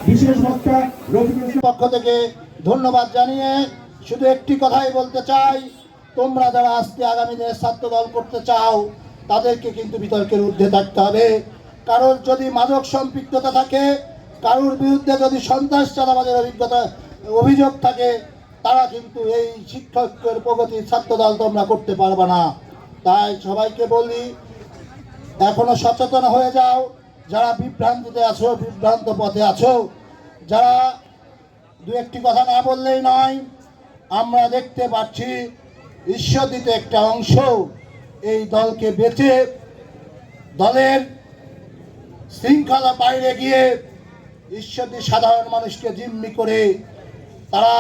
বিশেষ বক্তা রফিকুল পক্ষ থেকে ধন্যবাদ জানিয়ে শুধু একটি কথাই বলতে চাই, তোমরা যারা আজকে আগামী দিনে ছাত্র দল করতে চাও তাদেরকে কিন্তু বিতর্কের ঊর্ধ্বে থাকতে হবে। কারোর যদি মাদক সম্পৃক্ততা থাকে, কারোর বিরুদ্ধে যদি সন্ত্রাস চালাবাজের অভিযোগ থাকে, তারা কিন্তু এই শিক্ষকের প্রগতির ছাত্র দল তোমরা করতে পারবে না। তাই সবাইকে বলি, এখনো সচেতন হয়ে যাও। যারা বিভ্রান্তিতে আছো, বিভ্রান্ত পথে আছো, যারা দু একটি কথা না বললেই নয়। আমরা দেখতে পাচ্ছি ঈশ্বরদীত একটা অংশ এই দলকে বেঁচে দলের শৃঙ্খলা বাইরে গিয়ে ঈশ্বরদী সাধারণ মানুষকে জিম্মি করে তারা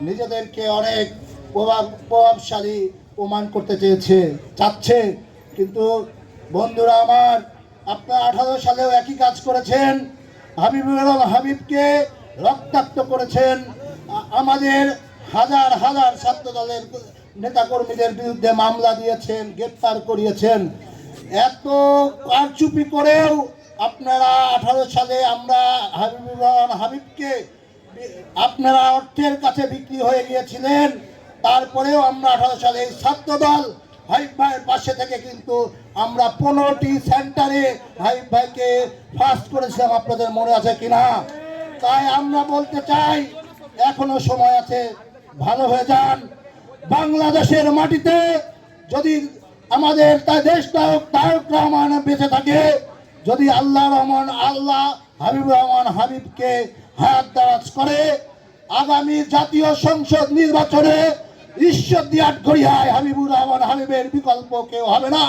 নিজেদেরকে অনেক প্রভাবশালী প্রমাণ করতে চাচ্ছে। কিন্তু বন্ধুরা আমার, আপনারা 18 সালেও একই কাজ করেছেন, হাবিবুর রহমান হাবিবকে রক্তাক্ত করেছেন, আমাদের হাজার হাজার ছাত্র দলের নেতাকর্মীদের বিরুদ্ধে মামলা দিয়েছেন, গ্রেপ্তার করিয়েছেন। এত কারচুপি করেও আপনারা 18 সালে আমরা হাবিবুর রহমান হাবিবকে আপনারা অর্থের কাছে বিক্রি হয়ে গিয়েছিলেন। তারপরেও আমরা 18 সালে এই ছাত্র দল হাবিব ভাইয়ের পাশে থেকে কিন্তু আমরা 15টি সেন্টারে হাবিব ভাইকে ফার্স্ট করেছিলাম, আপনাদের মনে আছে কিনা? তাই আমরা বলতে চাই, এখনো সময় আছে, ভালো হয়ে যান। বাংলাদেশের মাটিতে যদি আমাদের দেশ নায়ক তারেক রহমান বেঁচে থাকে, যদি আল্লাহ হাবিবুর রহমান হাবিবকে হায়াত দারাজ করে, আগামী জাতীয় সংসদ নির্বাচনে ঈশ্বরদী আটঘরিয়ায় হাবিবুর রহমান হাবিবের বিকল্প কেউ হবে না।